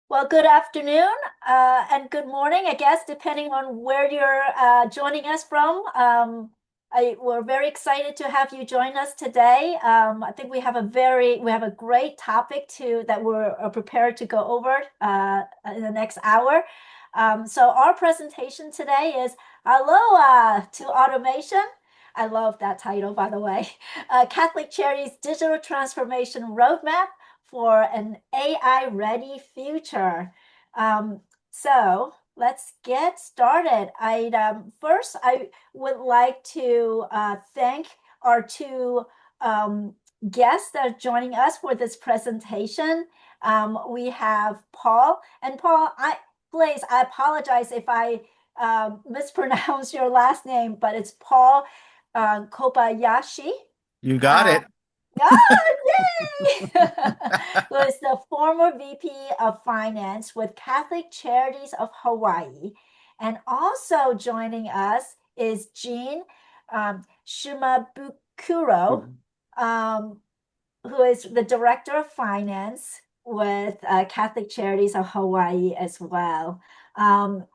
Well, good afternoon and good morning, I guess, depending on where you're joining us from. We're very excited to have you join us today. I think we have a great topic that we're prepared to go over in the next hour. So our presentation today is Aloha to Automation. I love that title, by the way. Catholic Charities Digital Transformation Roadmap for an AI ready future. So let's get started. First, I would like to thank our two guests that are joining us for this presentation. We have Paul, and Paul, I apologize if I mispronounce your last name, but it's Paul Kobayashi. You got Uh, it. yay! Who is the former VP of Finance with Catholic Charities of Hawaii. And also joining us is Jean Shimabukuro, um, who is the Director of Finance with Catholic Charities of Hawaii as well. Um,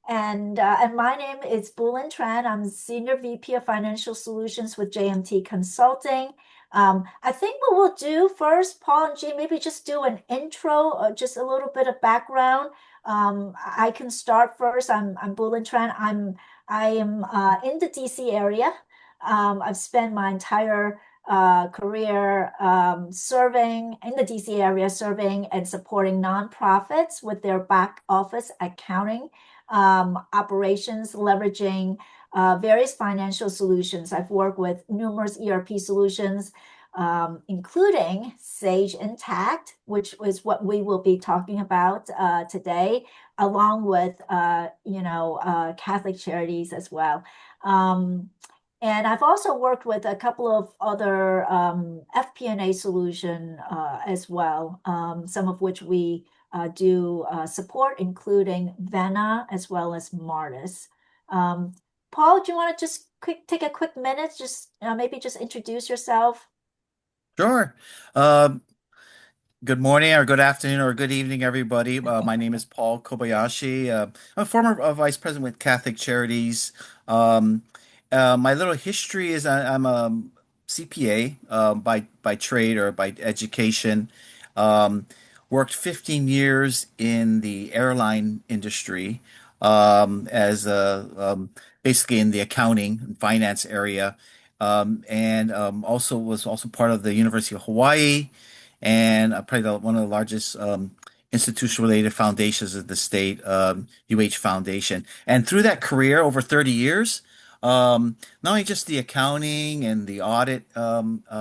and my name is Bulin Tran. I'm Senior VP of Financial Solutions with JMT Consulting. I think what we'll do first, Paul and Jean, maybe just do an intro, just a little bit of background. I can start first. I'm Bulin Tran. I am in the DC area. I've spent my entire career serving in the DC area, serving and supporting nonprofits with their back office accounting operations, leveraging various financial solutions. I've worked with numerous ERP solutions, including Sage Intacct, which is what we will be talking about today, along with Catholic Charities as well. Um, and I've also worked with a couple of other FP&A solution as well, some of which we do support, including Vena as well as Martis. Um, Paul, do you want to just take a quick minute, just maybe just introduce yourself? Sure. Um, Good morning, or good afternoon, or good evening, everybody. My name is Paul Kobayashi. I'm a former vice president with Catholic Charities. Um, my little history is I'm a CPA by trade or by education. Um, Worked 15 years in the airline industry as basically in the accounting and finance area, and also was also part of the University of Hawaii and probably one of the largest institutional-related foundations of the state, UH Foundation. And through that career, over 30 years, not only just the accounting and the audit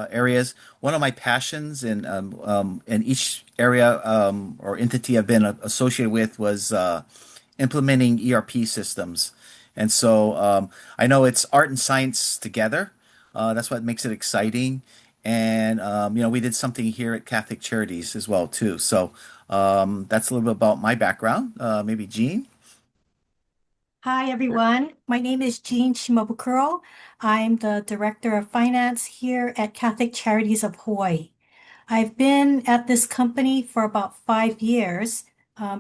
areas, one of my passions in each area or entity I've been associated with was implementing ERP systems. And so I know it's art and science together. That's what makes it exciting. And we did something here at Catholic Charities as well too. So that's a little bit about my background. Maybe Jean. Hi, everyone. My name is Jean Shimabukuro. I'm the Director of Finance here at Catholic Charities of Hawaii. I've been at this company for about 5 years.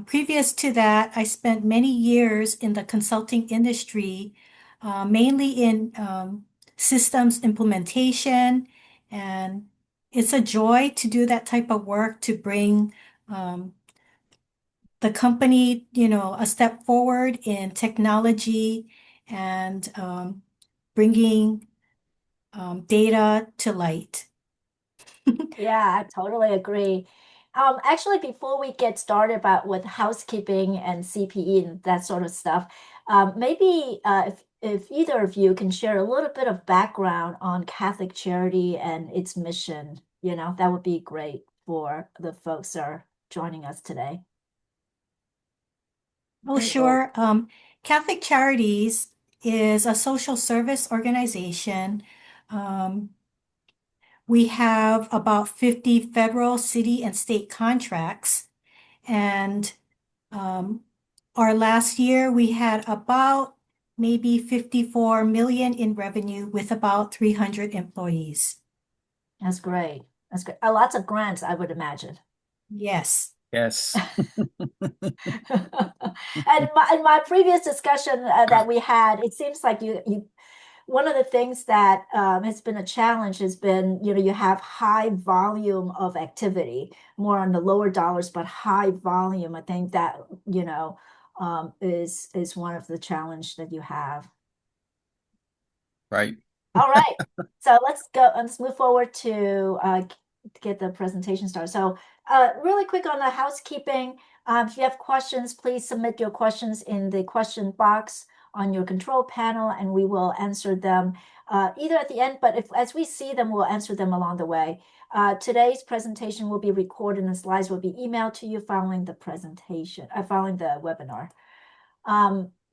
Previous to that, I spent many years in the consulting industry, mainly in systems implementation. And it's a joy to do that type of work to bring um, the company, a step forward in technology and bringing data to light. Yeah, I totally agree. Actually, before we get started about with housekeeping and CPE and that sort of stuff, maybe if either of you can share a little bit of background on Catholic Charity and its mission, that would be great for the folks that are joining us today. Oh, sure. Catholic Charities is a social service organization. Um, we have about 50 federal, city, and state contracts. And Um, our last year, we had about maybe 54 million in revenue with about 300 employees. That's great. That's great. Lots of grants, I would imagine. Yes. Yes. And in my previous discussion that we had, it seems like you one of the things that has been a challenge has been, you have high volume of activity, more on the lower dollars, but high volume. I think that, is one of the challenge that you have. Right. All right. So let's move forward to get the presentation started. So really quick on the housekeeping. If you have questions, please submit your questions in the question box on your control panel, and we will answer them either at the end, but as we see them, we'll answer them along the way. Today's presentation will be recorded and slides will be emailed to you following the presentation, following the webinar.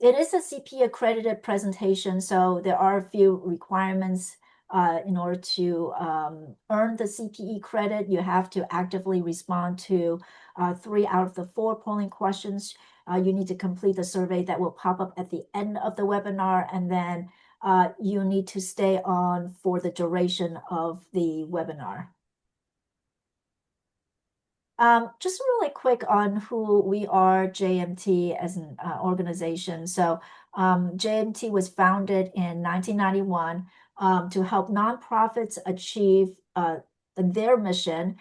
It is a CP accredited presentation, so there are a few requirements in order to earn the CPE credit. You have to actively respond to 3 out of the 4 polling questions. You need to complete the survey that will pop up at the end of the webinar, and then you need to stay on for the duration of the webinar. Just really quick on who we are, JMT, as an organization. So JMT was founded in 1991 to help nonprofits achieve their mission.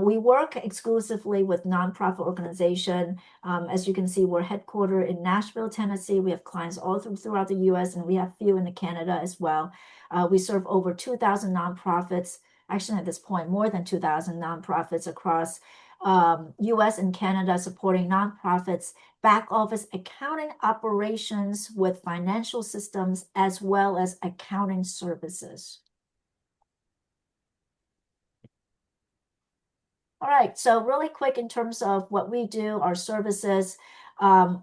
We work exclusively with nonprofit organization. As you can see, we're headquartered in Nashville, Tennessee. We have clients all throughout the US, and we have few in Canada as well. We serve over 2,000 nonprofits. Actually, at this point, more than 2,000 nonprofits across US and Canada, supporting nonprofits, back office accounting operations with financial systems, as well as accounting services. All right, so really quick in terms of what we do, our services,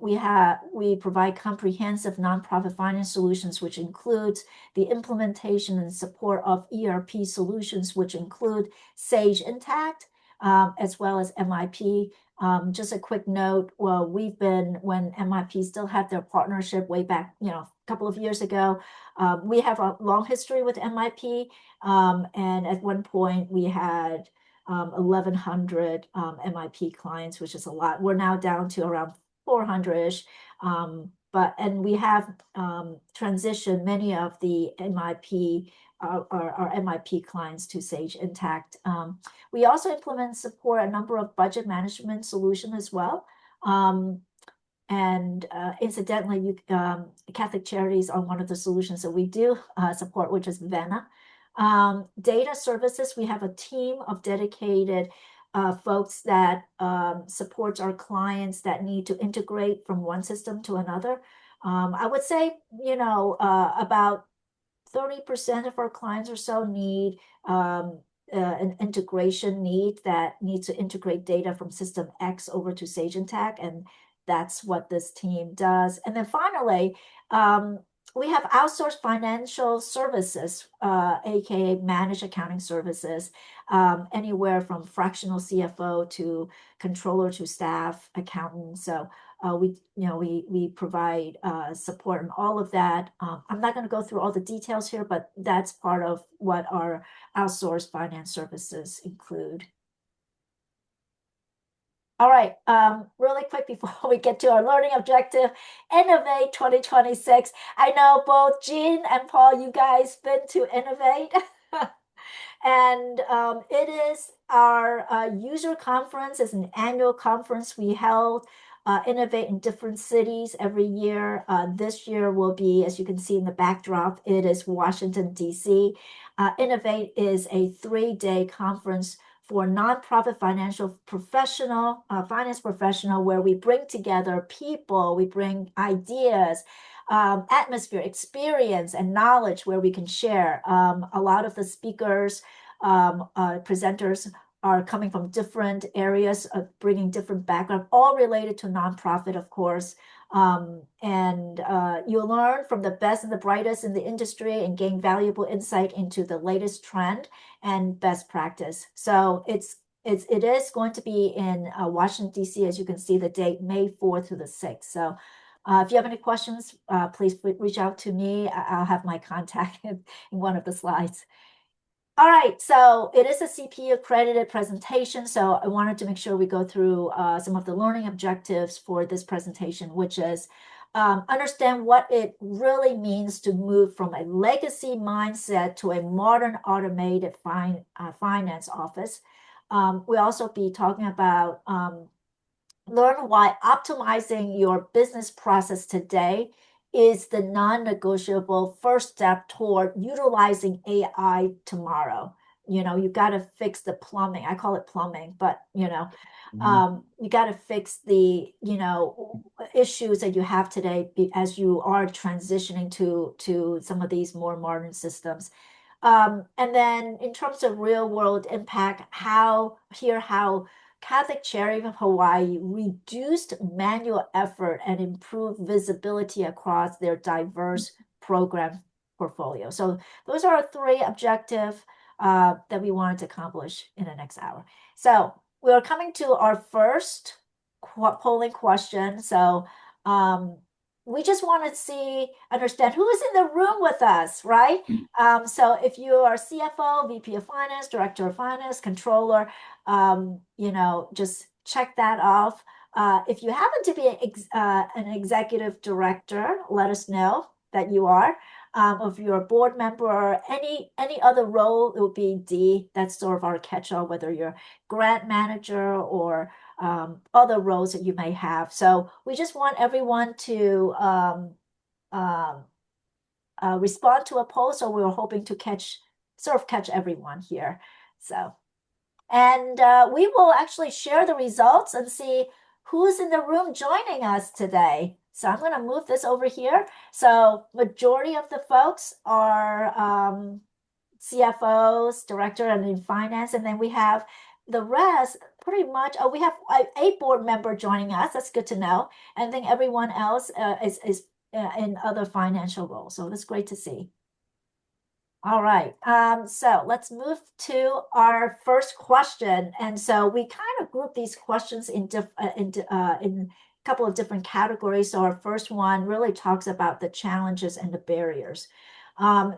we provide comprehensive nonprofit finance solutions, which includes the implementation and support of ERP solutions, which include Sage Intacct, as well as MIP. Just a quick note, well, when MIP still had their partnership way back, a couple of years ago, we have a long history with MIP. And at one point we had 1,100 MIP clients, which is a lot. We're now down to around 400-ish. And we have transitioned many of the MIP, our MIP clients to Sage Intacct. We also implement and support a number of budget management solutions as well. And incidentally, Catholic Charities are one of the solutions that we do support, which is Vena. Data services, we have a team of dedicated folks that supports our clients that need to integrate from one system to another. I would say, about 30% of our clients or so need an integration need that needs to integrate data from system X over to Sage Intacct, and that's what this team does. And then finally, we have outsourced financial services, aka managed accounting services, anywhere from fractional CFO to controller to staff accountant. So we provide support on all of that. I'm not going to go through all the details here, but that's part of what our outsourced finance services include. All right, really quick before we get to our learning objective, Innovate 2026. I know both Jean and Paul, you guys been to Innovate. And it is our user conference. It's an annual conference we held, Innovate in different cities every year. This year will be, as you can see in the backdrop, it is Washington, D.C. Innovate is a 3-day conference for nonprofit finance professional, where we bring together people, we bring ideas, atmosphere, experience, and knowledge where we can share. A lot of the speakers, presenters are coming from different areas, bringing different background, all related to nonprofit, of course. And you'll learn from the best and the brightest in the industry and gain valuable insight into the latest trend and best practice. So it is going to be in Washington, D.C., as you can see the date, May 4th to the 6th. So if you have any questions, please reach out to me. I'll have my contact in one of the slides. All right, so it is a CPE accredited presentation, so I wanted to make sure we go through some of the learning objectives for this presentation, which is understand what it really means to move from a legacy mindset to a modern automated finance office. We'll also be talking about learn why optimizing your business process today is the non-negotiable first step toward utilizing AI tomorrow. You got to fix the plumbing. I call it plumbing, but Mhm. you got to fix the issues that you have today as you are transitioning to some of these more modern systems. And then in terms of real world impact, how Catholic Charity of Hawaii reduced manual effort and improved visibility across their diverse program portfolio. So those are our three objectives that we wanted to accomplish in the next hour. So we are coming to our first polling question. So we just want to understand who is in the room with us, right? So if you are CFO, VP of Finance, Director of Finance, Controller, just check that off. If you happen to be an executive director, let us know that you are. If you're a board member or any other role, it would be D. That's sort of our catch-all, whether you're grant manager or other roles that you may have. So we just want everyone to um, respond to a poll. So we were hoping to catch everyone here. So, and we will actually share the results and see who's in the room joining us today. So I'm going to move this over here. So majority of the folks are CFOs, director, and in finance. And then we have the rest pretty much. Oh, we have a board member joining us. That's good to know. And then everyone else is in other financial roles. So that's great to see. All right. So let's move to our first question. And so we kind of group these questions in a couple of different categories. So our first one really talks about the challenges and the barriers.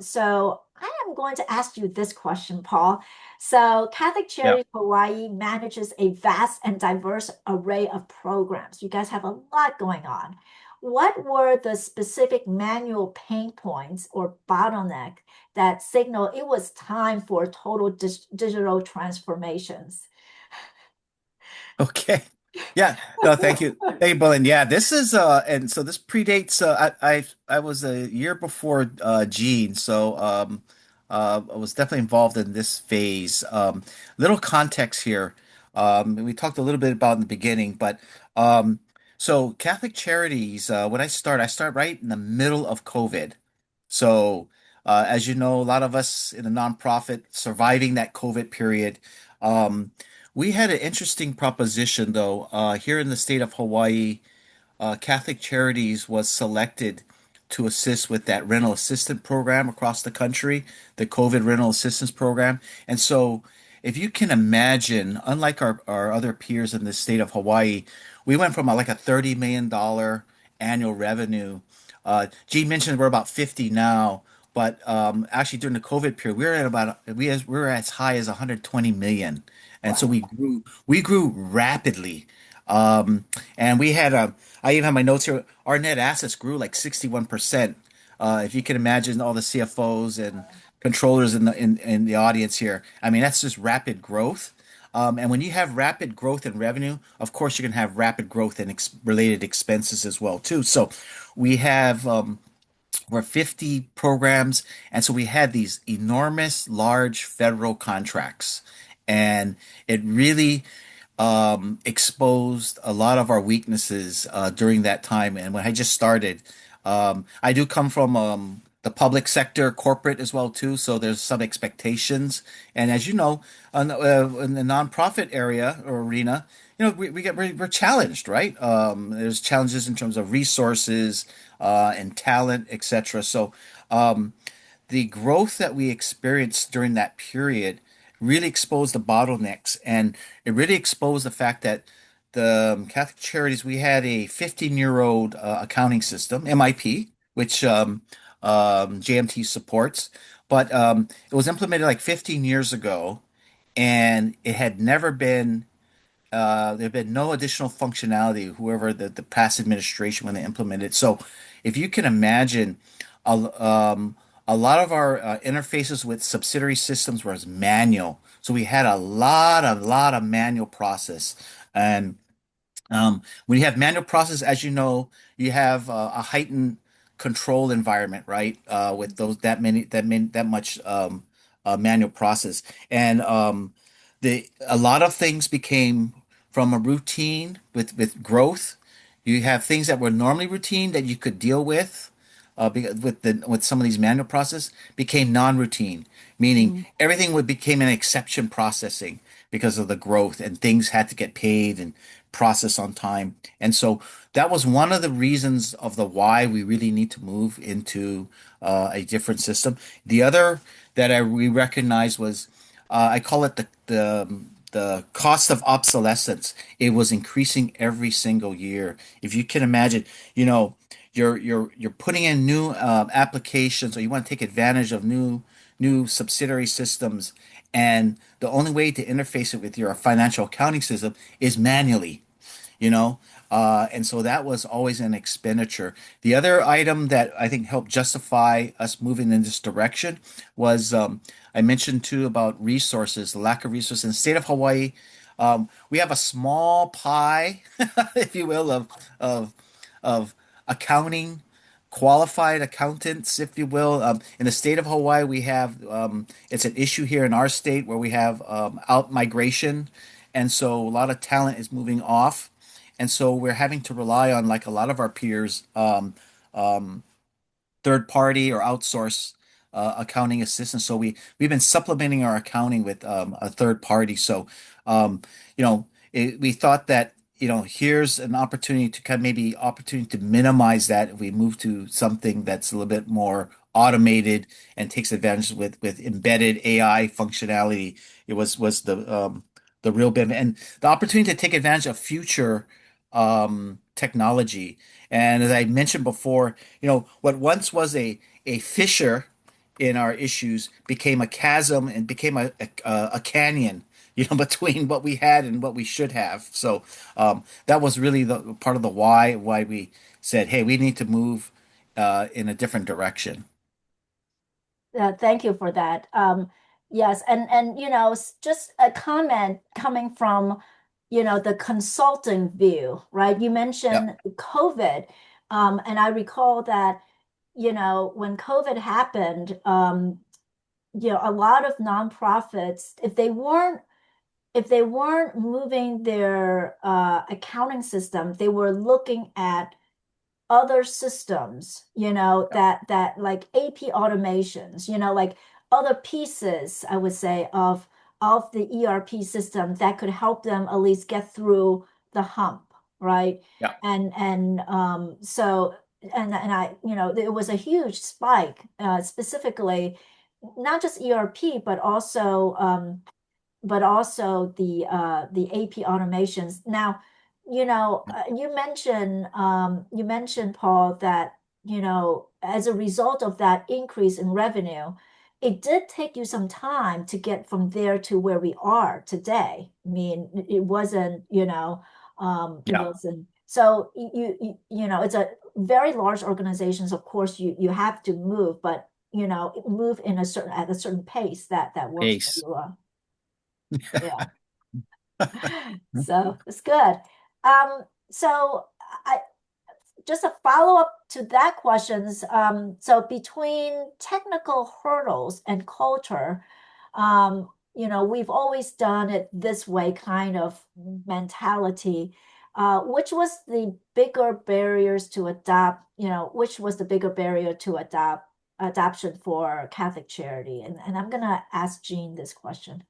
So I am going to ask you this question, Paul. So Catholic Yeah. Charities Hawaii manages a vast and diverse array of programs. You guys have a lot going on. What were the specific manual pain points or bottleneck that signal it was time for total digital transformations? Okay. Yeah. No, thank you. Hey, Bolin. Yeah, this is and so this predates I was a year before Gene, so I was definitely involved in this phase. Little context here. We talked a little bit about in the beginning, but so Catholic Charities, when I start right in the middle of COVID. So as you know, a lot of us in the nonprofit surviving that COVID period. Um, we had an interesting proposition, though. Here in the state of Hawaii, Catholic Charities was selected to assist with that rental assistance program across the country, the COVID rental assistance program. And so, if you can imagine, unlike our other peers in the state of Hawaii, we went from like a $30 million annual revenue. Gene mentioned we're about 50 now, but actually during the COVID period, we were as high as 120 million, and so Wow. we grew rapidly. And we had I even have my notes here. Our net assets grew like 61%. If you can imagine all the CFOs and controllers in the audience here, I mean that's just rapid growth. And when you have rapid growth in revenue, of course you can have rapid growth in related expenses as well too. So we have we're 50 programs, and so we had these enormous, large federal contracts, and it really exposed a lot of our weaknesses during that time. And when I just started, I do come from the public sector, corporate as well too. So there's some expectations. And as you know, in the nonprofit area or arena, we're challenged, right? There's challenges in terms of resources and talent, etc. So the growth that we experienced during that period really exposed the bottlenecks, and it really exposed the fact that the Catholic Charities, we had a 15-year-old accounting system, MIP, which JMT supports, but it was implemented like 15 years ago, and it had never been there had been no additional functionality, whoever the past administration when they implemented it. So if you can imagine, um, a lot of our interfaces with subsidiary systems was manual. So we had a lot of manual process. And when you have manual process, as you know, you have a heightened control environment, right? With those that much manual process, and the a lot of things became from a routine with growth. You have things that were normally routine that you could deal with, with some of these manual process became non-routine, meaning Mhm. everything would became an exception processing because of the growth and things had to get paid and processed on time. And so that was one of the reasons of the why we really need to move into a different system. The other that we recognized was I call it the cost of obsolescence. It was increasing every single year. If you can imagine, you know, you're putting in new applications, or you want to take advantage of new subsidiary systems, and the only way to interface it with your financial accounting system is manually, you know. And so that was always an expenditure. The other item that I think helped justify us moving in this direction was I mentioned too about resources, the lack of resources in the state of Hawaii. We have a small pie, if you will, of accounting, qualified accountants, if you will. In the state of Hawaii, we have it's an issue here in our state where we have out migration, and so a lot of talent is moving off, and so we're having to rely on, like a lot of our peers, third party or outsource accounting assistance. So we've been supplementing our accounting with a third party. So um, we thought that here's an opportunity to kind of maybe opportunity to minimize that if we move to something that's a little bit more automated and takes advantage with embedded AI functionality. It was the real benefit and the opportunity to take advantage of future technology. And as I mentioned before, what once was a fissure in our issues became a chasm and became a canyon, between what we had and what we should have. So that was really the part of the why we said, hey, we need to move in a different direction. Thank you for that. Yes, and just a comment coming from, the consulting view, right? You Yep. mentioned COVID, and I recall that, when COVID happened, a lot of nonprofits, if they weren't moving their accounting system, they were looking at other systems, Yep. that like AP automations, like other pieces, I would say, of the ERP system that could help them at least get through the hump, right? Yep. And I, it was a huge spike, specifically not just ERP, but also the AP automations. Now, you mentioned Paul that as a result of that increase in revenue, it did take you some time to get from there to where we are today. I mean, it wasn't, it Yeah. wasn't. So it's a very large organizations. Of course, you have to move, but move at a certain pace that works for Ace. you. Yeah. So it's good. So I just a follow-up to that questions. So between technical hurdles and culture, we've always done it this way kind of mentality. Which was the bigger barriers to adopt, which was the bigger barrier to adoption for Catholic Charity? And I'm gonna ask Jean this question.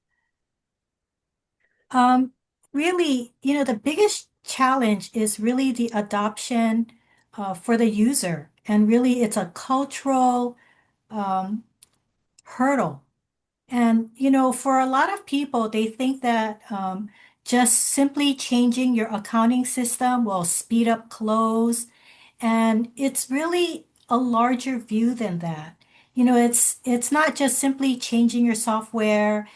Um, Really, the biggest challenge is really the adoption for the user. And really, it's a cultural um, hurdle. And, for a lot of people, they think that just simply changing your accounting system will speed up close. And it's really a larger view than that. It's not just simply changing your software,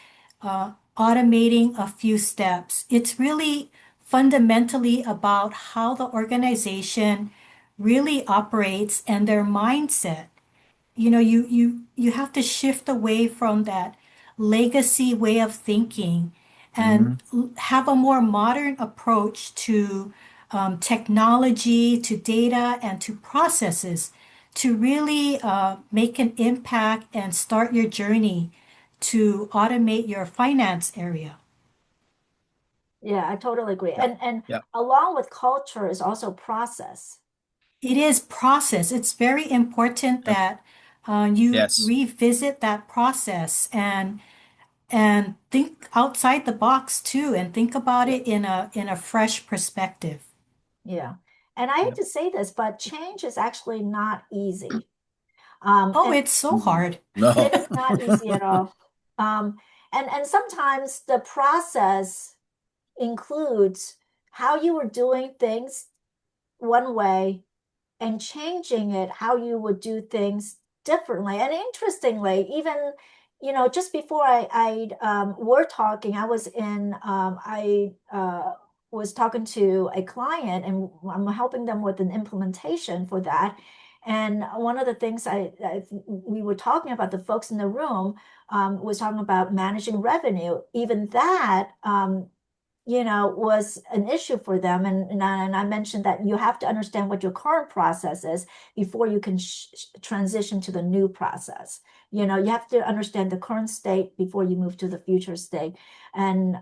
automating a few steps. It's really fundamentally about how the organization really operates and their mindset. You have to shift away from that legacy way of thinking and Hmm. have a more modern approach to technology, to data, and to processes to really make an impact and start your journey to automate your finance area. Yeah, I totally agree. Yeah. And Yeah. along with culture is also process. It is process. It's very important Yep. that you Yes. revisit that process and think outside the box too, and think about Yeah. it in a fresh perspective. Yeah. And I hate Yeah. to say this, but change is actually not easy. Oh, And it's so Mhm. hard. No. it is not easy at all. Um, and sometimes the process includes how you were doing things one way and changing it how you would do things differently. And interestingly, even just before we're talking, I was talking to a client, and I'm helping them with an implementation for that. And one of the things we were talking about, the folks in the room was talking about managing revenue. Even that was an issue for them. And I mentioned that you have to understand what your current process is before you can transition to the new process. You have to understand the current state before you move to the future state. And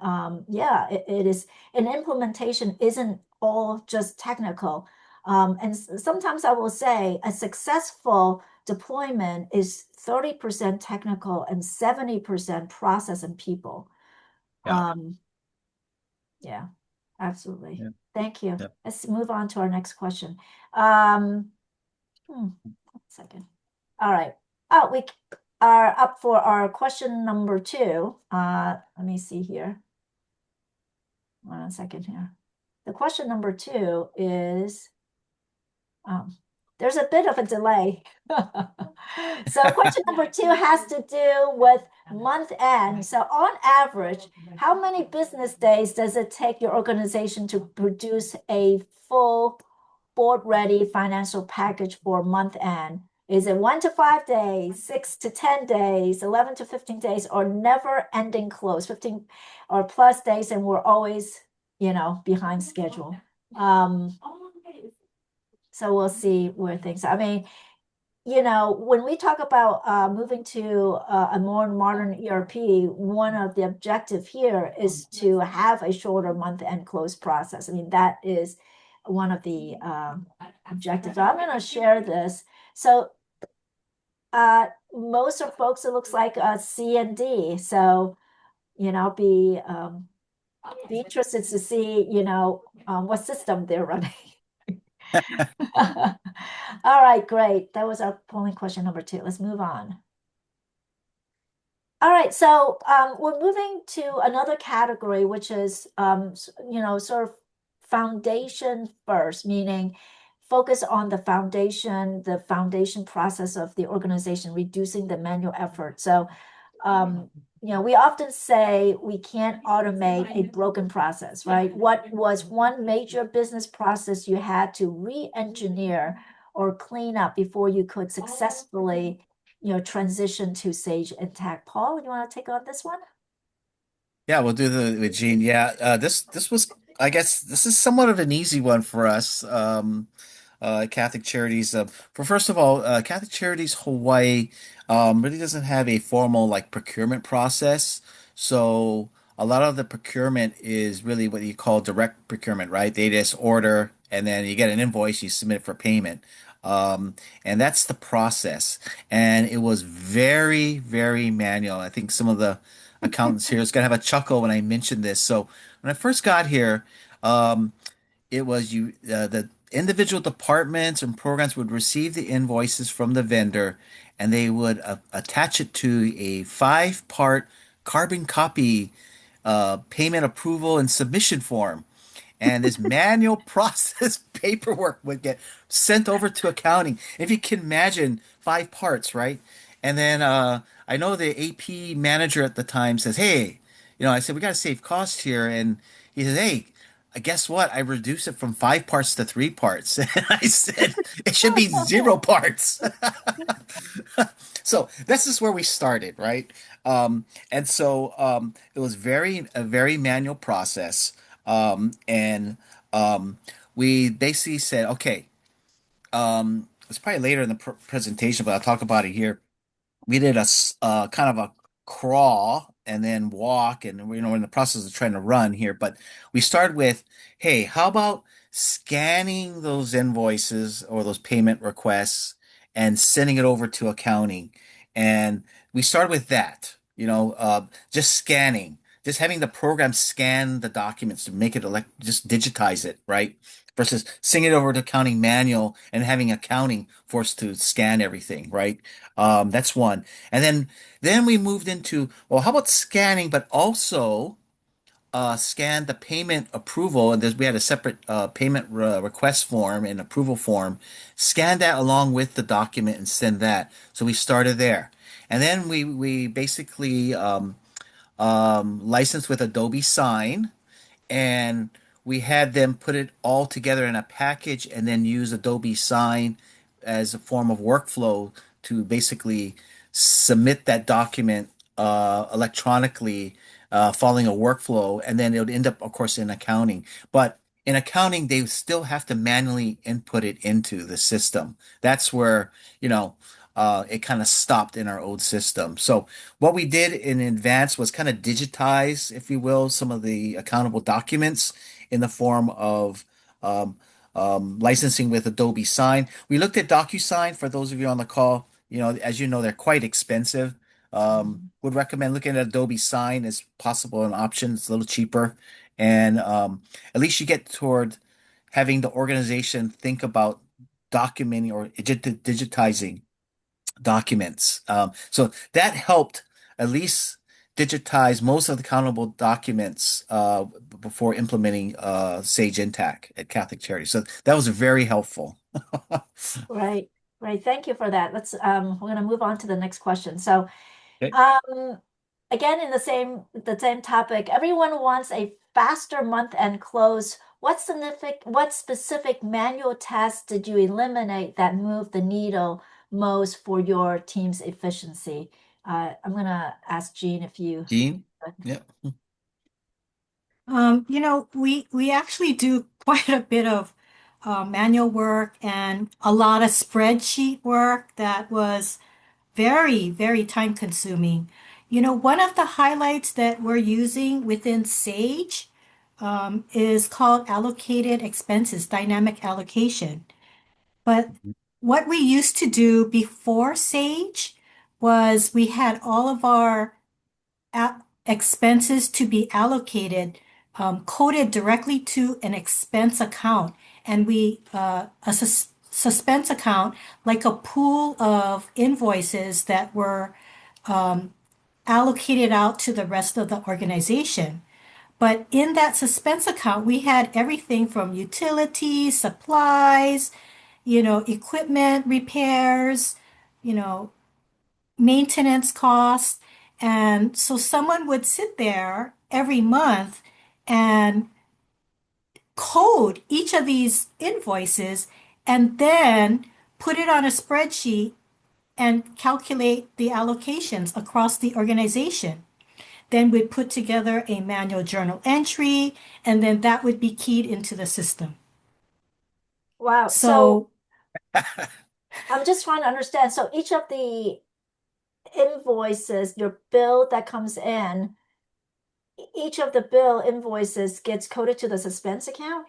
yeah, it is an implementation isn't all just technical. And sometimes I will say a successful deployment is 30% technical and 70% process and people. Yeah. Um, yeah, absolutely. Yeah. Thank you. Yeah. Let's move on to our next question. Um, 1 second. All right. Oh, we are up for our question number two. Let me see here. 1 second here. The question number two is, um, there's a bit of a delay. So question number two has to do with month end. So on average, how many business days does it take your organization to produce a full board-ready financial package for month end? Is it 1 to 5 days, 6 to 10 days, 11 to 15 days, or never ending close, 15 or plus days, and we're always, behind schedule? Um, so we'll see where things, I mean, when we talk about moving to a more modern ERP, one of the objective here is to have a shorter month-end close process. I mean, that is one of the objectives. I'm going to share this. So most of folks, it looks like C and D. So, be interested to see, what system they're running. All right, great. That was our polling question number two. Let's move on. All right, so we're moving to another category, which is, sort of foundation first, meaning focus on the foundation process of the organization, reducing the manual effort. So we often say we can't automate a broken process, right? What was one major business process you had to re-engineer or clean up before you could successfully, transition to Sage Intacct? Paul, you want to take on this one? Yeah, we'll do the with Gene. Yeah, this was, I guess, this is somewhat of an easy one for us. Catholic Charities. For first of all, Catholic Charities Hawaii really doesn't have a formal like procurement process. So a lot of the procurement is really what you call direct procurement, right? They just order and then you get an invoice, you submit it for payment. Um, and that's the process. And it was very, very manual. I think some of the accountants here is gonna have a chuckle when I mention this. So when I first got here, um, it was the individual departments and programs would receive the invoices from the vendor and they would attach it to a 5-part carbon copy payment approval and submission form. And this manual process paperwork would get sent over to accounting. If you can imagine 5 parts, right? And then I know the AP manager at the time says, "Hey, I said we got to save costs here," and he says, "Hey, guess what? I reduced it from 5 parts to 3 parts." And I said, "It should be 0 parts." So this is where we started, right? And so it was a very manual process, and we basically said, "Okay." It's probably later in the presentation, but I'll talk about it here. We did kind of a crawl and then walk, and we're in the process of trying to run here, but we started with, hey, how about scanning those invoices or those payment requests and sending it over to accounting? And we started with that, just scanning, just having the program scan the documents to make it just digitize it, right? Versus sending it over to accounting manual and having accounting forced to scan everything, right? That's one. And then we moved into, well, how about scanning, but also scan the payment approval, and we had a separate payment request form and approval form. Scan that along with the document and send that. So we started there, and then we basically licensed with Adobe Sign, and we had them put it all together in a package and then use Adobe Sign as a form of workflow to basically submit that document electronically, following a workflow, and then it would end up, of course, in accounting. But in accounting, they still have to manually input it into the system. That's where, it kind of stopped in our old system. So what we did in advance was kind of digitize, if you will, some of the accountable documents in the form of um, licensing with Adobe Sign. We looked at DocuSign for those of you on the call. As you know, they're quite expensive. Would recommend looking at Adobe Sign as possible an option. It's a little cheaper, and at least you get toward having the organization think about documenting or digitizing documents. So that helped at least digitize most of the countable documents before implementing Sage Intacct at Catholic Charities. So that was very helpful. Right, right. Thank you for that. We're gonna move on to the next question. So, Okay. um, again, in the same topic, everyone wants a faster month-end close. What specific manual tasks did you eliminate that moved the needle most for your team's efficiency? I'm gonna ask Jean if you. Gene? Yeah. We actually do quite a bit of manual work and a lot of spreadsheet work that was very, very time consuming. One of the highlights that we're using within Sage is called allocated expenses, dynamic allocation. But what we used to do before Sage was we had all of our expenses to be allocated, coded directly to an expense account. And a suspense account, like a pool of invoices that were allocated out to the rest of the organization. But in that suspense account, we had everything from utilities, supplies, equipment repairs, you know, maintenance costs. And so someone would sit there every month and code each of these invoices and then put it on a spreadsheet and calculate the allocations across the organization. Then we'd put together a manual journal entry, and then that would be keyed into the system. Wow. So So, I'm just trying to understand. So each of the invoices, your bill that comes in, each of the bill invoices gets coded to the suspense account?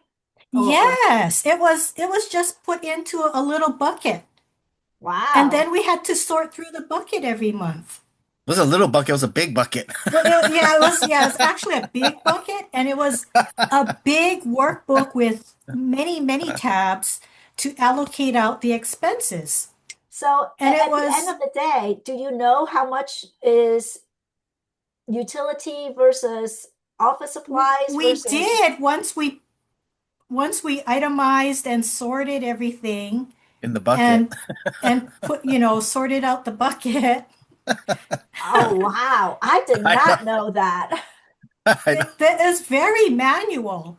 Or yes, it was just put into a little bucket. And wow. then we had to sort through the bucket every month. It was a little bucket, it was a big bucket. Well, it was actually a big bucket, and it was a big workbook with many, many tabs to allocate out the expenses. So And it at the end was, of the day, do you know how much is utility versus office supplies we versus did once we itemized and sorted everything, In the bucket. and put, sorted out the bucket. Oh, wow. I did I know. not know that. I know. That is very manual.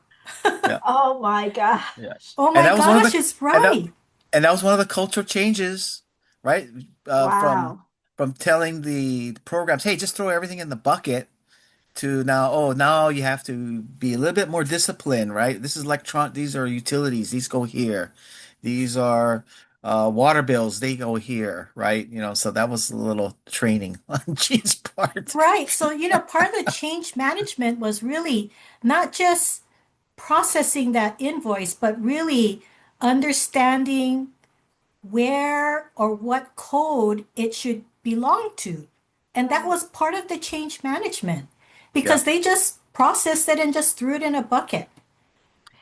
Yeah. Oh my Yeah. gosh. Oh And my that was one of the gosh, it's and that right. and that was one of the cultural changes, right? Uh, from Wow. from telling the programs, hey, just throw everything in the bucket to now, oh, now you have to be a little bit more disciplined, right? This is these are utilities, these go here. These are water bills, they go here, right? So that was a little training on Gene's part. Right. So, part of the change management was really not just processing that invoice, but really understanding where or what code it should belong to. And that Right. was part of the change management Yeah. because they just processed it and just threw it in a bucket.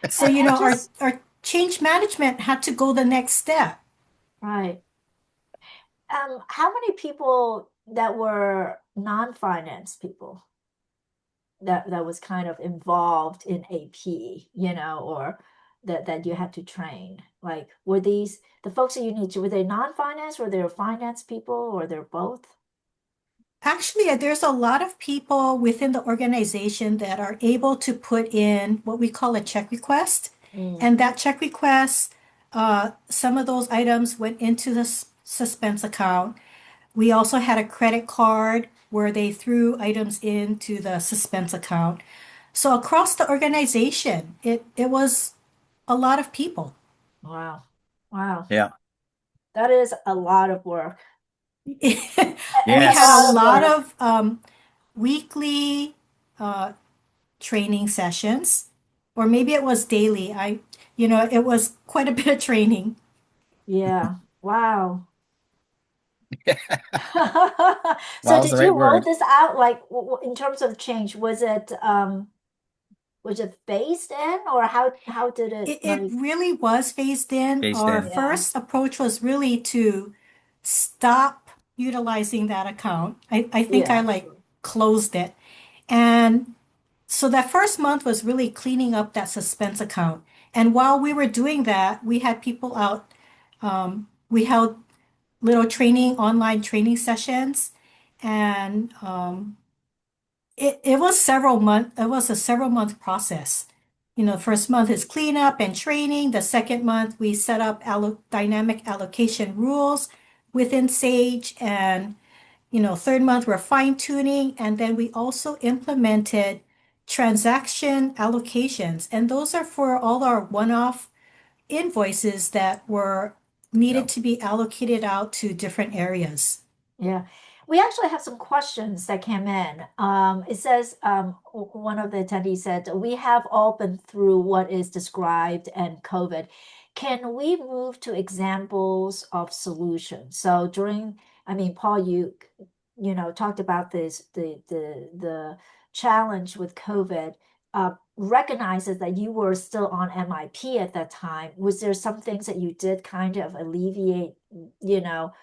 So, And our, just our change management had to go the next step. right. How many people that were non-finance people that was kind of involved in AP, or that you had to train? Like, were these the folks that you need to, were they non-finance, were they finance people, or they're both? Actually, there's a lot of people within the organization that are able to put in what we call a check request. Mm, And that check request, some of those items went into the suspense account. We also had a credit card where they threw items into the suspense account. So across the organization, it was a lot of people. wow. Wow. Yeah. That is a lot of work. We A had a lot Yes. of lot work. of weekly uh, training sessions, or maybe it was daily. It was quite a bit of training. Yeah. Wow. So Wow, was the did you right roll word. this out like in terms of change? Was it phased in, or how did it It like? really was phased in. Phased Our in. Yeah. first approach was really to stop utilizing that account. I think I Yeah, like sure. closed it. And so that first month was really cleaning up that suspense account. And while we were doing that, we had people out. We held little online training sessions, and it was a several month process. The first month is cleanup and training. The second month we set up dynamic allocation rules within Sage, and third month we're fine tuning, and then we also implemented transaction allocations, and those are for all our one-off invoices that were Yeah. needed to be allocated out to different areas. Yeah. We actually have some questions that came in. It says, one of the attendees said, we have all been through what is described and COVID. Can we move to examples of solutions? So I mean, Paul, talked about the challenge with COVID, recognizes that you were still on MIP at that time. Was there some things that you did kind of alleviate, you know,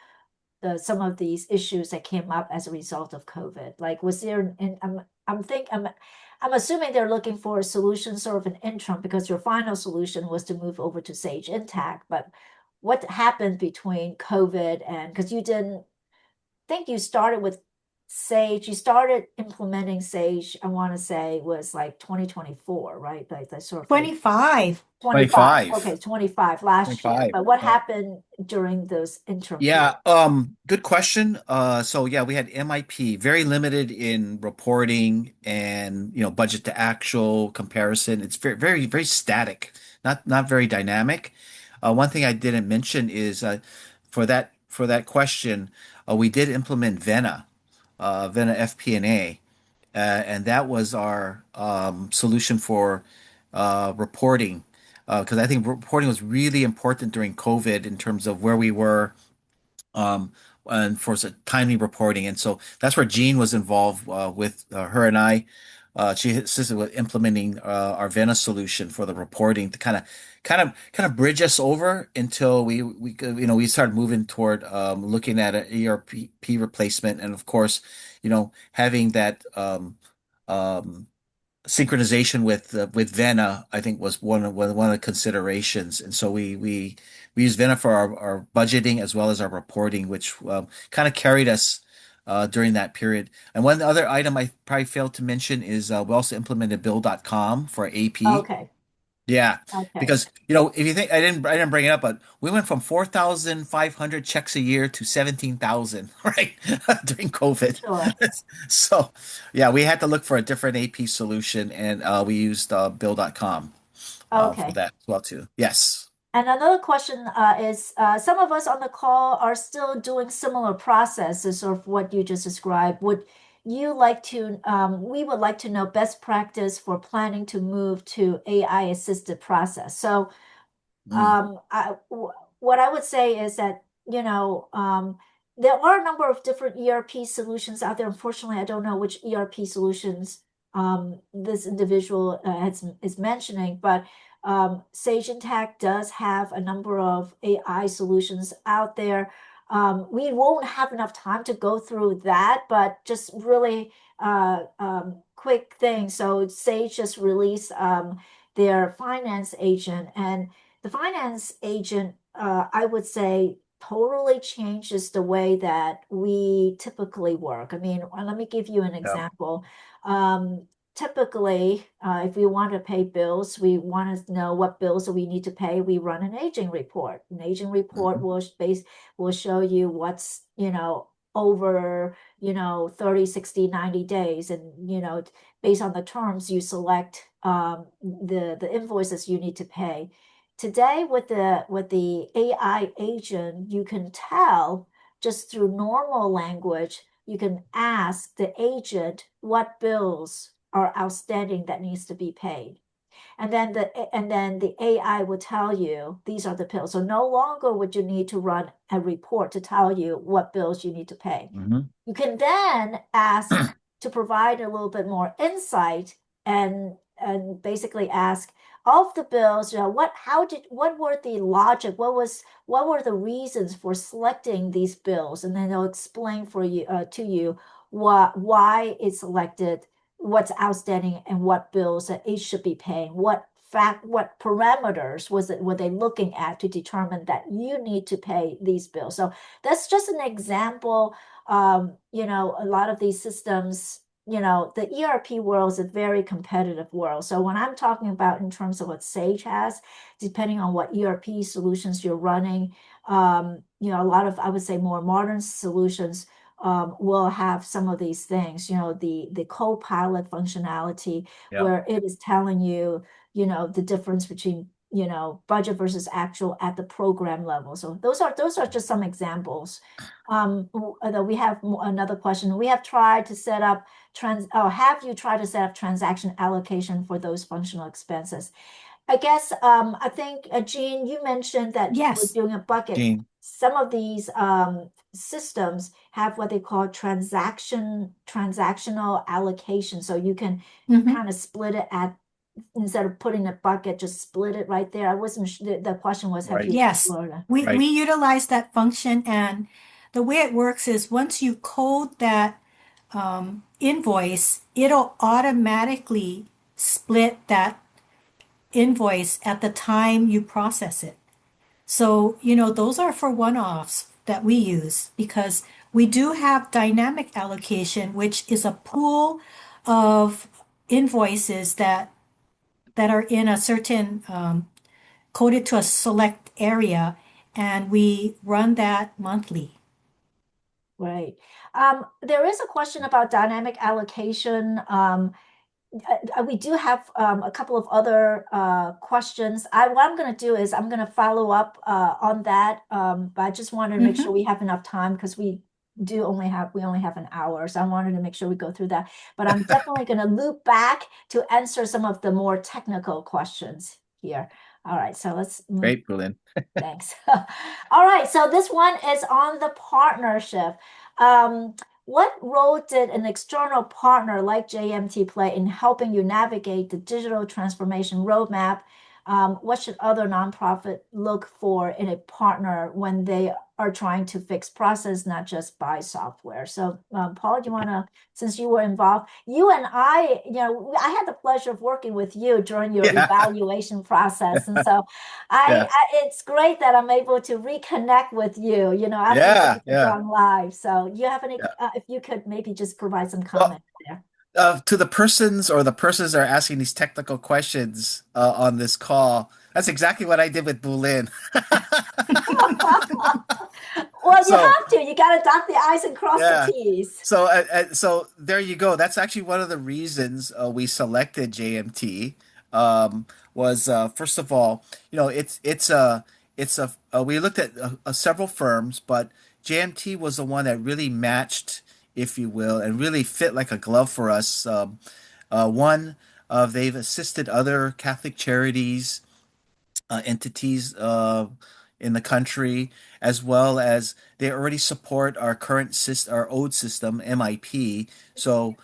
some of these issues that came up as a result of COVID? Like, was there? And I'm assuming they're looking for a solution, sort of an interim, because your final solution was to move over to Sage Intacct. But what happened between COVID and because you didn't think you started with Sage, you started implementing Sage, I want to say was like 2024, right? Like that sort of like 25. 25. Okay, 25. 25 last year. 25. But what Yeah. happened during those interim Yeah, periods? good question. So yeah, we had MIP, very limited in reporting and budget to actual comparison. It's very, very, very static, not very dynamic. One thing I didn't mention is for that question, we did implement Vena FP&A, and that was our solution for reporting. Because I think reporting was really important during COVID in terms of where we were um, and for timely reporting. And so that's where Jean was involved with her and I. She assisted with implementing our Vena solution for the reporting to kind of bridge us over until we started moving toward looking at an ERP replacement, and of course, having that um, synchronization with Vena, I think was one of the considerations. And so we use Vena for our budgeting as well as our reporting, which kind of carried us during that period. And one other item I probably failed to mention is we also implemented Bill.com for AP. Okay. Yeah, Okay. because if you think I didn't bring it up, but we went from 4,500 checks a year to 17,000, right? During COVID. Sure. So, yeah, we had to look for a different AP solution and we used Bill.com for Okay. that as well too. Yes. And another question is some of us on the call are still doing similar processes of what you just described. Would you like to, we would like to know best practice for planning to move to AI assisted process. So Mm, what I would say is that, there are a number of different ERP solutions out there. Unfortunately, I don't know which ERP solutions this individual is mentioning, but Sage Intacct does have a number of AI solutions out there. We won't have enough time to go through that, but just really quick thing. So Sage just released their finance agent, and the finance agent, I would say, totally changes the way that we typically work. I mean, let me give you an yeah. example. Typically, if we want to pay bills, we want to know what bills that we need to pay. We run an aging report. An aging report Mhm. will show you what's, over, 30, 60, 90 days. And, based on the terms, you select the invoices you need to pay. Today with the AI agent, you can tell just through normal language, you can ask the agent what bills are outstanding that needs to be paid. And then the AI will tell you these are the bills. So no longer would you need to run a report to tell you what bills you need to pay. Mhm. You can then ask to provide a little bit more insight and basically ask of the bills, what were the logic, what were the reasons for selecting these bills, and then they'll explain for you to you why it's selected, what's outstanding, and what bills that it should be paying, what parameters were they looking at to determine that you need to pay these bills. So that's just an example. A lot of these systems, the ERP world is a very competitive world. So when I'm talking about in terms of what Sage has, depending on what ERP solutions you're running, a lot of, I would say, more modern solutions will have some of these things, the co-pilot functionality Yeah. where it is telling you, the difference between, budget versus actual at the program level. So those are just some examples. We have another question. We have tried to set up have you tried to set up transaction allocation for those functional expenses? I guess I think Jean, you mentioned that you were Yes. doing a bucket. Gene, Some of these systems have what they call transactional allocation. So you can Mhm. kind of split it at instead of putting a bucket, just split it right there. I wasn't sure. The question was, have right, you Yes, explored it? we right. utilize that function, and the way it works is once you code that invoice, it'll automatically split that invoice at the time you process it. So, those are for one-offs that we use because we do have dynamic allocation, which is a pool of invoices that are in a certain coded to a select area, and we run that monthly. Right. There is a question about dynamic allocation. We do have a couple of other questions. What I'm going to do is I'm going to follow up on that, but I just wanted to make sure Mhm. we have enough time because we only have an hour, so I wanted to make sure we go through that. But I'm definitely going to loop back to answer some of the more technical questions here. All right, so let's move. Great, brilliant. Thanks. All right, so this one is on the partnership. What role did an external partner like JMT play in helping you navigate the digital transformation roadmap? What should other nonprofit look for in a partner when they are trying to fix process, not just buy software. So, Paul, do you want to, since you were involved, you and I, I had the pleasure of working with you during your Yeah. evaluation process. And so Yeah. it's great that I'm able to reconnect with you, after Yeah. things have Yeah. gone live. So you have any, Yeah. if you could maybe just provide some Well, comment there. to the persons or the persons that are asking these technical questions on this call, that's exactly what I did with Boulin. Well, you So, have to. You got to dot the I's and cross the yeah. T's. So there you go. That's actually one of the reasons we selected JMT. Um, was first of all, it's a we looked at several firms, but JMT was the one that really matched, if you will, and really fit like a glove for us. One, they've assisted other Catholic charities entities in the country, as well as they already support our our old system, MIP. So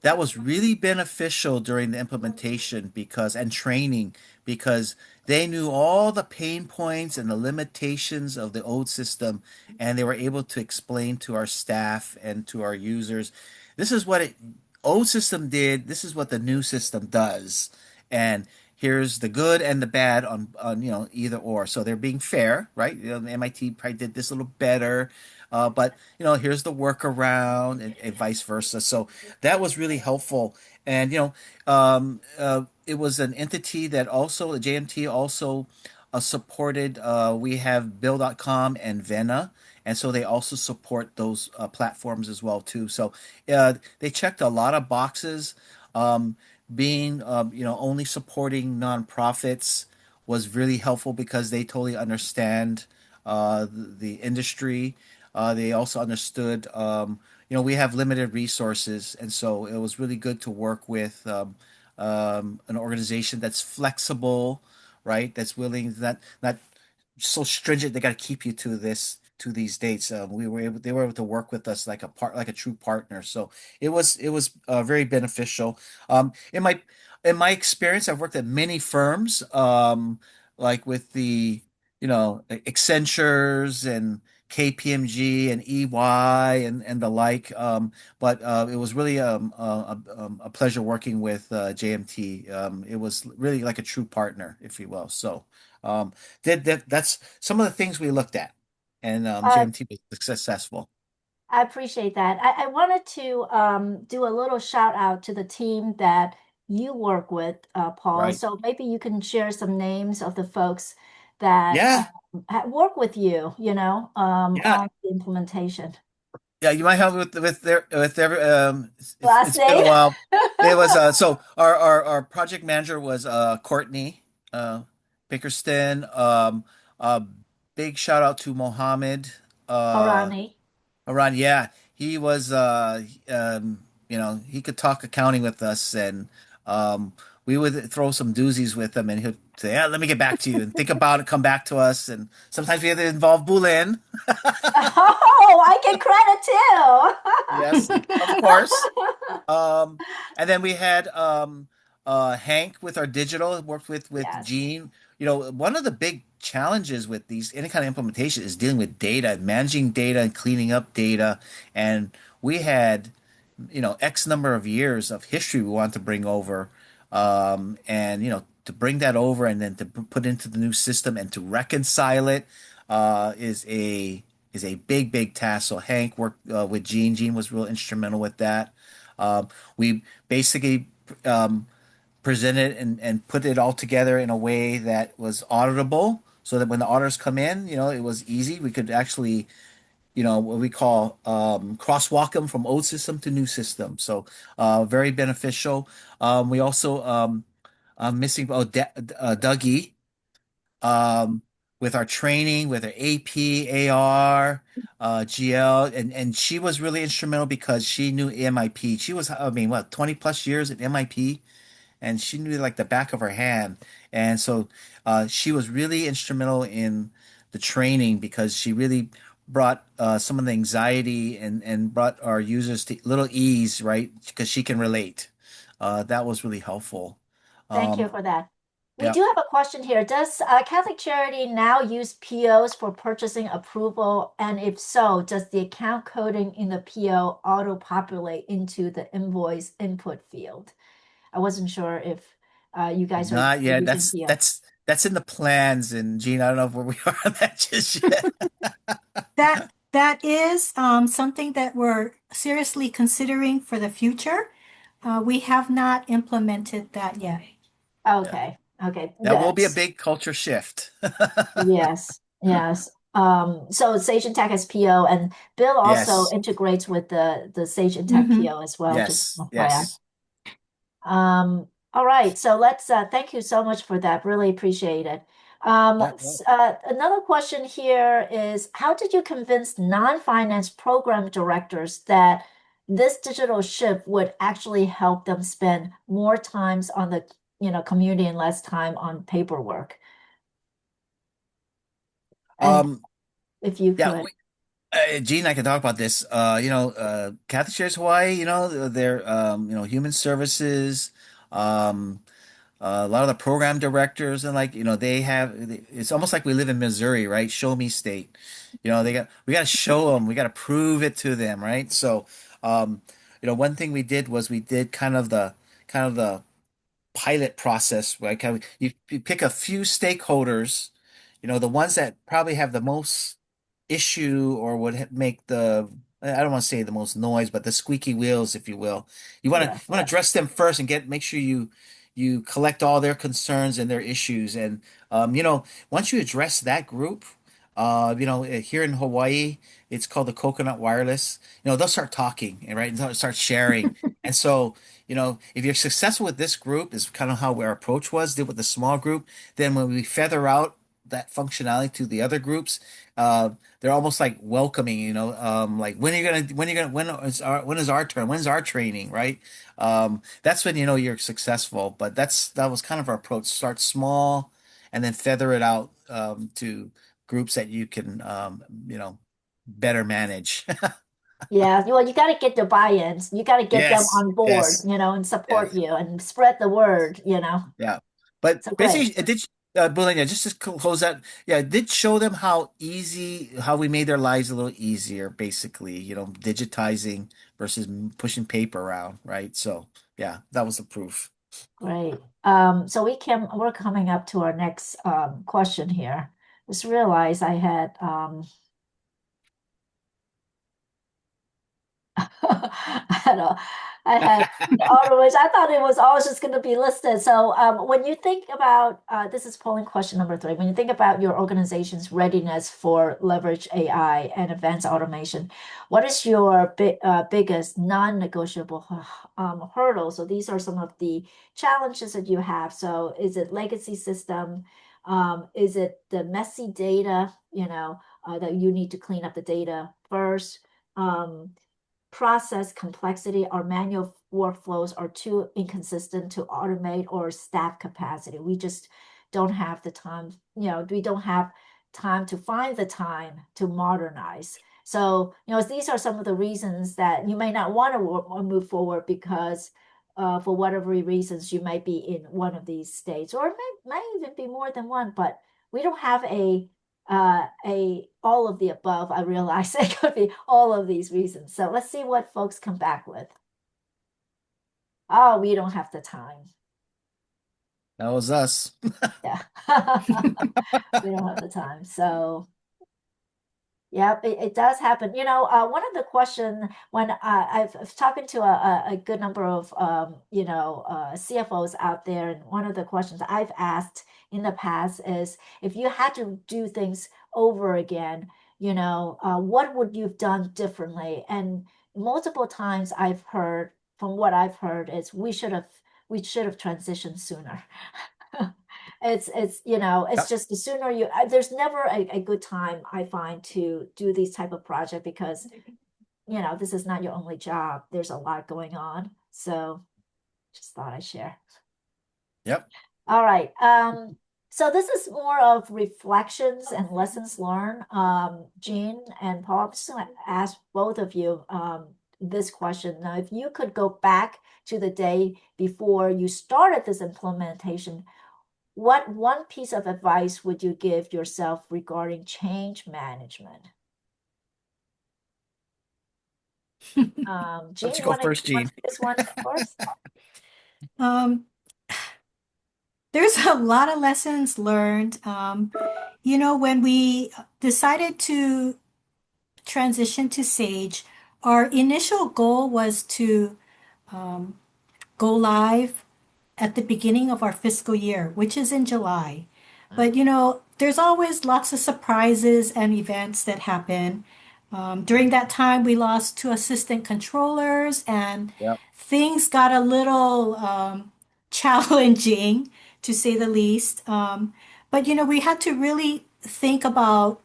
that was really beneficial during the implementation because and training because they knew all the pain points and the limitations of the old system, and they were able to explain to our staff and to our users, this is what it old system did, this is what the new system does. And here's the good and the bad on either or. So they're being fair, right? The MIT probably did this a little better, but here's the workaround and vice versa. So that was really helpful. And it was an entity that also JMT also supported. We have Bill.com and Vena. And so they also support those platforms as well too. So they checked a lot of boxes. Um, Being only supporting nonprofits was really helpful because they totally understand the industry. They also understood we have limited resources, and so it was really good to work with an organization that's flexible, right? That's willing, not so stringent. They got to keep you to these dates. They were able to work with us like a true partner. So it was very beneficial. In my experience, I've worked at many firms, like with the Accentures and KPMG and EY and the like. But it was really a pleasure working with JMT. It was really like a true partner, if you will. So that's some of the things we looked at, and Uh, JMT was successful, I appreciate that. I wanted to do a little shout out to the team that you work with, Paul. right? So maybe you can share some names of the folks that Yeah, work with you, yeah, on the implementation. yeah. You might have with every Last it's been a name? while. It was so our project manager was Courtney Bickerston. Uh, Big shout out to Mohammed. Uh, Harani. Around, yeah, he was. He could talk accounting with us, and we would throw some doozies with him, and he'd say, "Yeah, let me get back to you and think about it, come back to us." And sometimes we had to involve Boulin. Oh, I get credit Yes, of course. Um, and then we had Hank with our digital, worked with Yes. Gene. One of the big challenges with these any kind of implementation is dealing with data, managing data and cleaning up data. And we had, X number of years of history we wanted to bring over. And to bring that over and then to put into the new system and to reconcile it is a big, big task. So Hank worked with Gene. Gene was real instrumental with that. We basically presented and put it all together in a way that was auditable so that when the auditors come in, it was easy. We could actually, what we call crosswalk them from old system to new system. So very beneficial. We also missing Dougie um, with our training, with our AP, AR, GL, and she was really instrumental because she knew MIP. She was, I mean, what, 20 plus years at MIP, and she knew like the back of her hand. And so she was really instrumental in the training because she really brought some of the anxiety and brought our users to little ease, right? Because she can relate. That was really helpful. Thank Um, you for that. We Yeah. do have a question here. Does Catholic Charity now use POs for purchasing approval? And if so, does the account coding in the PO auto-populate into the invoice input field? I wasn't sure if you guys are Not yet. using That's PO. that's that's in the plans, and Gene, I don't know where we are on that just yet. That is something that we're seriously considering for the future. We have not implemented that yet. Yeah. Okay. Okay. That will be a That's big culture shift. yes. Yes. So Sage Intacct has PO and Bill also Yes. integrates with the Sage Intacct Hmm. PO as well, just Yes. FYI. Yes. All right, so let's thank you so much for that. Really appreciate it. Yeah. Well, Another question here is how did you convince non-finance program directors that this digital shift would actually help them spend more times on the, community and less time on paperwork? And um, if you yeah, could, Gene, I can talk about this. Catholic Charities of Hawaii, they're human services, um, a lot of the program directors, and it's almost like we live in Missouri, right? Show me state. We got to show them, we got to prove it to them, right? So, um, one thing we did was we did kind of the pilot process, right? You pick a few stakeholders, the ones that probably have the most issue or would make I don't want to say the most noise, but the squeaky wheels, if you will. You yes, want to address them first and make sure you collect all their concerns and their issues. And once you address that group, here in Hawaii, it's called the Coconut Wireless. They'll start talking, and right, and they'll start sharing. And so, if you're successful with this group, is kind of how our approach was, did with the small group. Then when we feather out that functionality to the other groups, uh, they're almost like welcoming, like when is our turn? When's our training, right? That's when you're successful. But that was kind of our approach. Start small and then feather it out to groups that you can better manage. yeah. Well, you got to get the buy-ins. You got to get them Yes, on board, yes, and support yes. you and spread the word. Yeah. But So great. basically, it did, Belinda, just to close that, yeah, it did show them how we made their lives a little easier, basically, digitizing versus pushing paper around, right? So, yeah, that was the proof. Great. So we're coming up to our next question here. Just realized I had I had a, I had auto, which I thought it was always just going to be listed. So when you think about this is polling question number 3. When you think about your organization's readiness for leverage AI and advanced automation, what is your biggest non-negotiable hurdle? So these are some of the challenges that you have. So is it legacy system? Is it the messy data? That you need to clean up the data first. Process complexity or manual workflows are too inconsistent to automate or staff capacity. We just don't have the time, we don't have time to find the time to modernize. So, these are some of the reasons that you may not want to move forward because for whatever reasons you might be in one of these states, or it may even be more than one, but we don't have a all of the above. I realize it could be all of these reasons. So let's see what folks come back with. Oh, we don't have the time. That was us. Yeah. We don't have the time. So yeah, it does happen. One of the question when I've talking to a good number of CFOs out there, and one of the questions I've asked in the past is if you had to do things over again, what would you've done differently? And multiple times I've heard from what I've heard is we should have transitioned sooner. It's Yep. just the sooner there's never a good time I find to do these type of project because this is not your only job. There's a lot going on. So just thought I'd share. Yep. All right. So this is more of reflections and lessons learned. Jean and Paul, I'm just gonna ask both of you this question. Now, if you could go back to the day before you started this implementation, what one piece of advice would you give yourself regarding change management? Why Jean, don't you you go want to first, Gene? take this one first? Um, there's a lot of lessons learned. When we decided to transition to Sage, our initial goal was to um, go live at the beginning of our fiscal year, which is in July. But there's always lots of surprises and events that happen. During that time, we lost two assistant controllers, and Yep. things got a little challenging, to say the least. But we had to really think about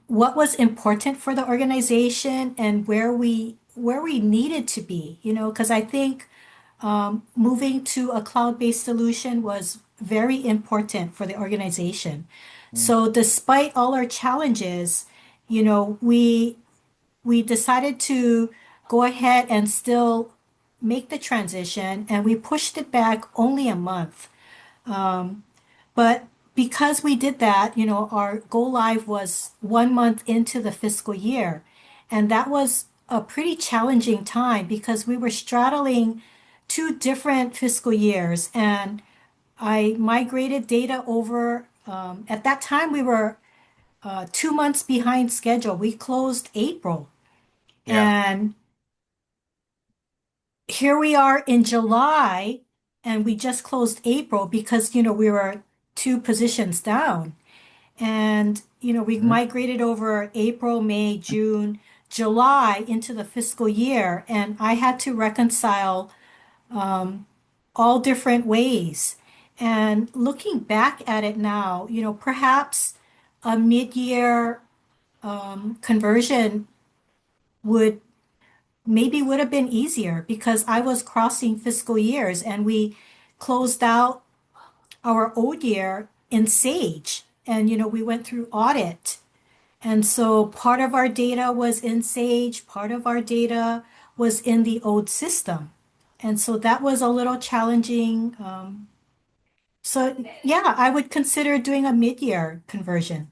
what was important for the organization and where we needed to be. Because I think moving to a cloud-based solution was very important for the organization. Mm, So despite all our challenges, we decided to go ahead and still make the transition, and we pushed it back only a month. But because we did that, our go live was 1 month into the fiscal year. And that was a pretty challenging time because we were straddling two different fiscal years. And I migrated data over. At that time, we were 2 months behind schedule. We closed April. yeah. And here we are in July, and we just closed April because, we were two positions down. And, we've Mhm. migrated over April, May, June, July into the fiscal year. And I had to reconcile all different ways. And looking back at it now, perhaps a mid-year conversion would would have been easier because I was crossing fiscal years and we closed out our old year in Sage. And, we went through audit. And so part of our data was in Sage, part of our data was in the old system. And so that was a little challenging. So yeah, I would consider doing a mid-year conversion.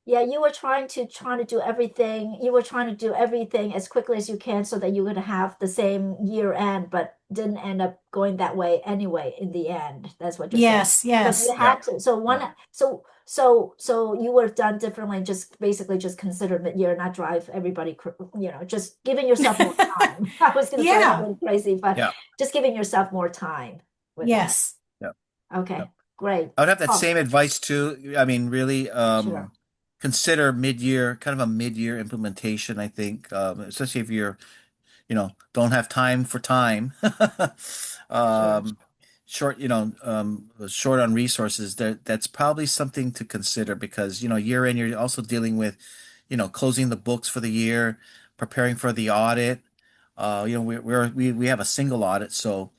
Yeah, you were trying to do everything. You were trying to do everything as quickly as you can so that you would have the same year end, but didn't end up going that way anyway in the end. That's what you're saying. Yes, Because you yes, Yeah. had to, so Yeah. so you would have done differently, just basically just consider mid-year, not drive everybody, just giving yourself more time. I was gonna say that yeah, was crazy, but Yeah. just giving yourself more time with that. yes, Yeah. Yeah. Okay, great. I would have that Oh, same advice too. I mean, really, sure, consider mid-year, kind of a mid-year implementation, I think, especially if you're, don't have time for time. sure. Um, short, short on resources, that's probably something to consider because, year end, you're also dealing with, closing the books for the year, preparing for the audit. We have a single audit, so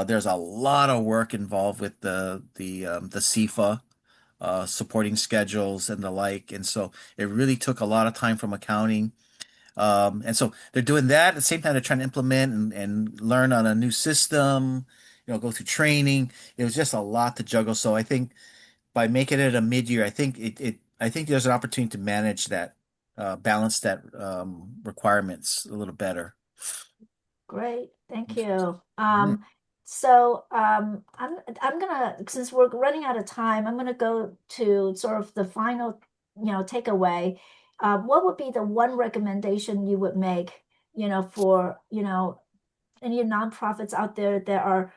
there's a lot of work involved with the CFA supporting schedules and the like, and so it really took a lot of time from accounting. And so they're doing that at the same time they're trying to implement and learn on a new system, go through training. It was just a lot to juggle. So I think by making it a mid-year, I think there's an opportunity to manage that, balance that requirements a little better. Great, thank you. Mhm. I'm gonna, since we're running out of time, I'm gonna go to sort of the final, takeaway. What would be the one recommendation you would make, for, any nonprofits out there that are,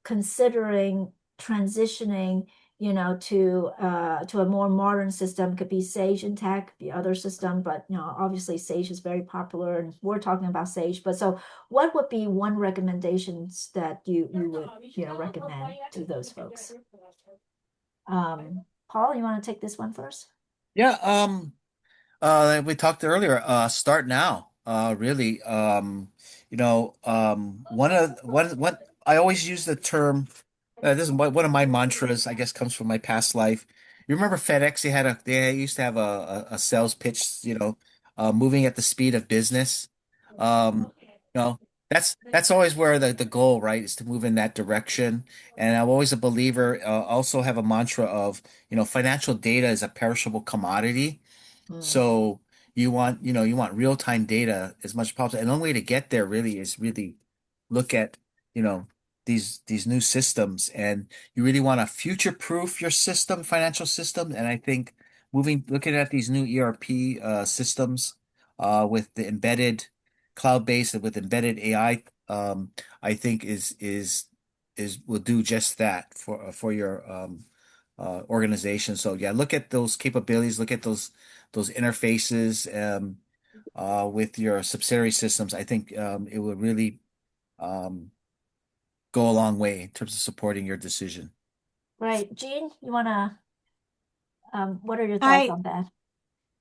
considering transitioning, to a more modern system? Could be Sage Intacct, could be other system, but obviously Sage is very popular and we're talking about Sage. But so what would be one recommendations that you would, recommend to those folks? Paul, you want to take this one first? Yeah. We talked earlier, start now. Really. One I always use the term, this is one of my mantras, I guess comes from my past life. You remember FedEx? They used to have a sales pitch, moving at the speed of business. Um, That's always where the goal, right, is to move in that direction. And I'm always a believer, also have a mantra of, financial data is a perishable commodity. Mm, So you want real-time data as much as possible. And the only way to get there really is really look at, you know, these new systems, and you really want to future-proof your system, financial system. And I think looking at these new ERP systems with the embedded cloud-based and with embedded AI, I think is will do just that for your organization. So yeah, look at those capabilities, look at those interfaces with your subsidiary systems. I think it would really um, go a long way in terms of supporting your decision. right. Jean, what are your thoughts I on that?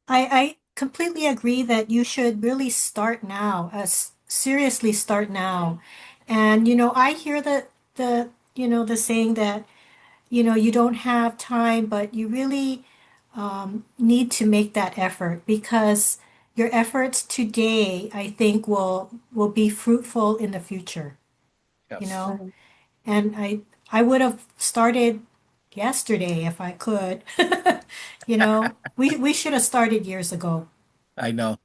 I completely agree that you should really start now, seriously start now. And I hear the saying that you don't have time, but you really need to make that effort because your efforts today, I think, will be fruitful in the future, you Yes, know. Right. And I would have started yesterday if I could. We should have started years ago. I know.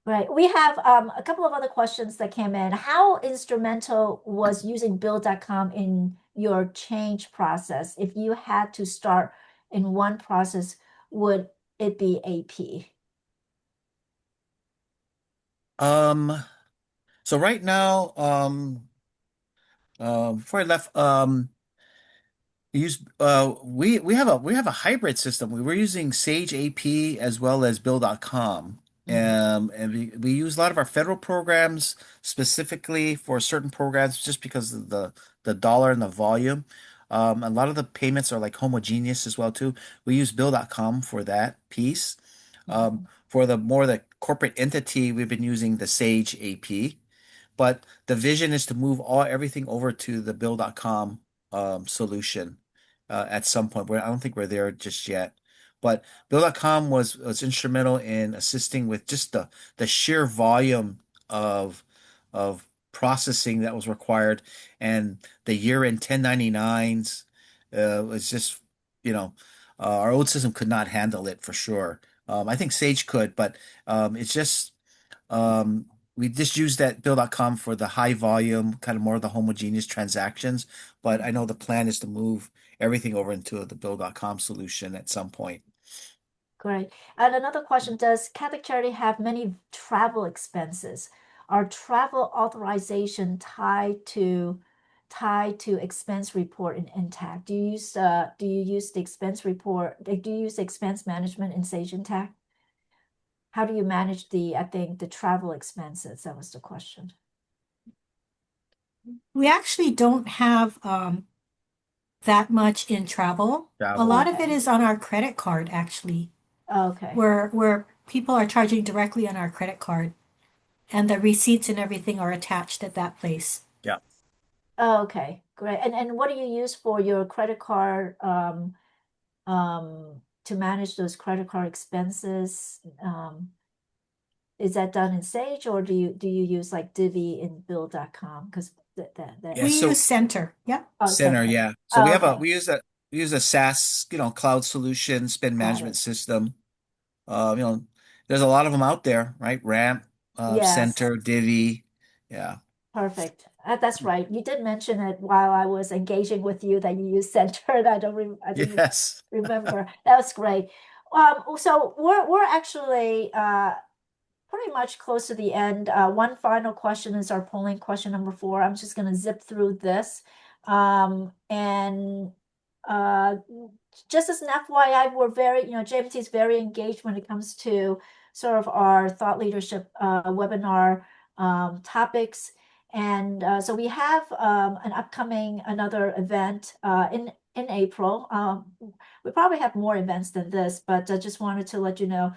Right. We have a couple of other questions that came in. How instrumental was using Bill.com in your change process? If you had to start in one process, would it be AP? Um, so right now, before I left, we have a hybrid system. We were using Sage AP as well as Bill.com. Mm, And we use a lot of our federal programs specifically for certain programs just because of the dollar and the volume. A lot of the payments are like homogeneous as well too. We use Bill.com for that piece. mhm. For the corporate entity, we've been using the Sage AP. But the vision is to move everything over to the Bill.com solution at some point. Where I don't think we're there just yet. But Bill.com was instrumental in assisting with just the sheer volume of of processing that was required, and the year-end 1099s was just, you know, our old system could not handle it for sure. I think Sage could, but it's just um, we just use that Bill.com for the high volume, kind of more of the homogeneous transactions. But I know the plan is to move everything over into the Bill.com solution at some point. Great. And another question, does Catholic Charity have many travel expenses? Are travel authorization tied to expense report in Intact? Do you use the expense report? Do you use expense management in Sage Intacct? How do you manage I think the travel expenses? That was the question. We actually don't have that much in travel. A Travel. lot of it Okay. is on our credit card, actually, Okay. where people are charging directly on our credit card, and the receipts and everything are attached at that place. Yeah. Okay. Great. And what do you use for your credit card to manage those credit card expenses? Is that done in Sage or do you use like Divvy in Bill.com? Because that Yeah. We use So Center. Yep. oh Center, Center. yeah. So we Oh, have a okay. we use a SaaS, cloud solution, spend Got it. management system. There's a lot of them out there, right? Ramp, Yes. Center, Divvy. Yeah. Perfect. That's right. You did mention it while I was engaging with you that you use Center, and I didn't Yes. remember. That was great. So we're actually pretty much close to the end. One final question is our polling question number 4. I'm just going to zip through this. And uh, just as an FYI, we're very, JMT is very engaged when it comes to sort of our thought leadership webinar topics. And so we have another event in April. We probably have more events than this, but I just wanted to let you know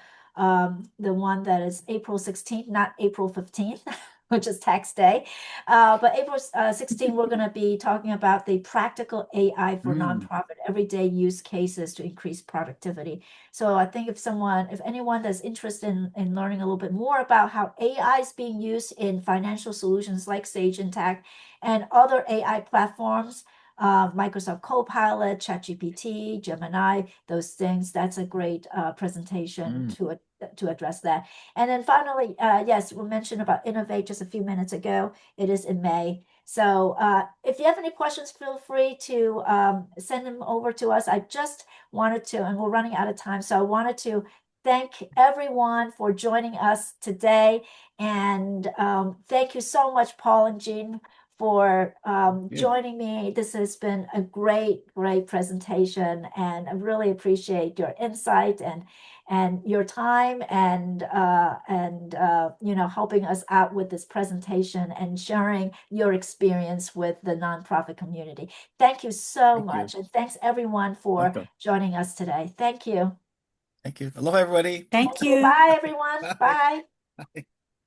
the one that is April 16th, not April 15th. which is tax day. But April 16, we're going to be talking about the practical AI for nonprofit everyday use cases to increase productivity. So I think if anyone that's interested in learning a little bit more about how AI is being used in financial solutions like Sage Intacct and other AI platforms, Microsoft Copilot, ChatGPT, Gemini, those things, that's a great presentation to address that. And then finally, yes, we mentioned about Innovate just a few minutes ago. It is in May. So if you have any questions, feel free to send them over to us. I just wanted to, and we're running out of time, so I wanted to thank everyone for joining us today. And thank you so much, Paul and Jean, for joining me. This has been a great presentation, and I really appreciate your insight and your time and helping us out with this presentation and sharing your experience with the nonprofit community. Thank you so much. And thanks everyone for joining us today. Thank you. Thank you. Aloha, everybody. Thank you. Bye, everyone. Bye. Bye.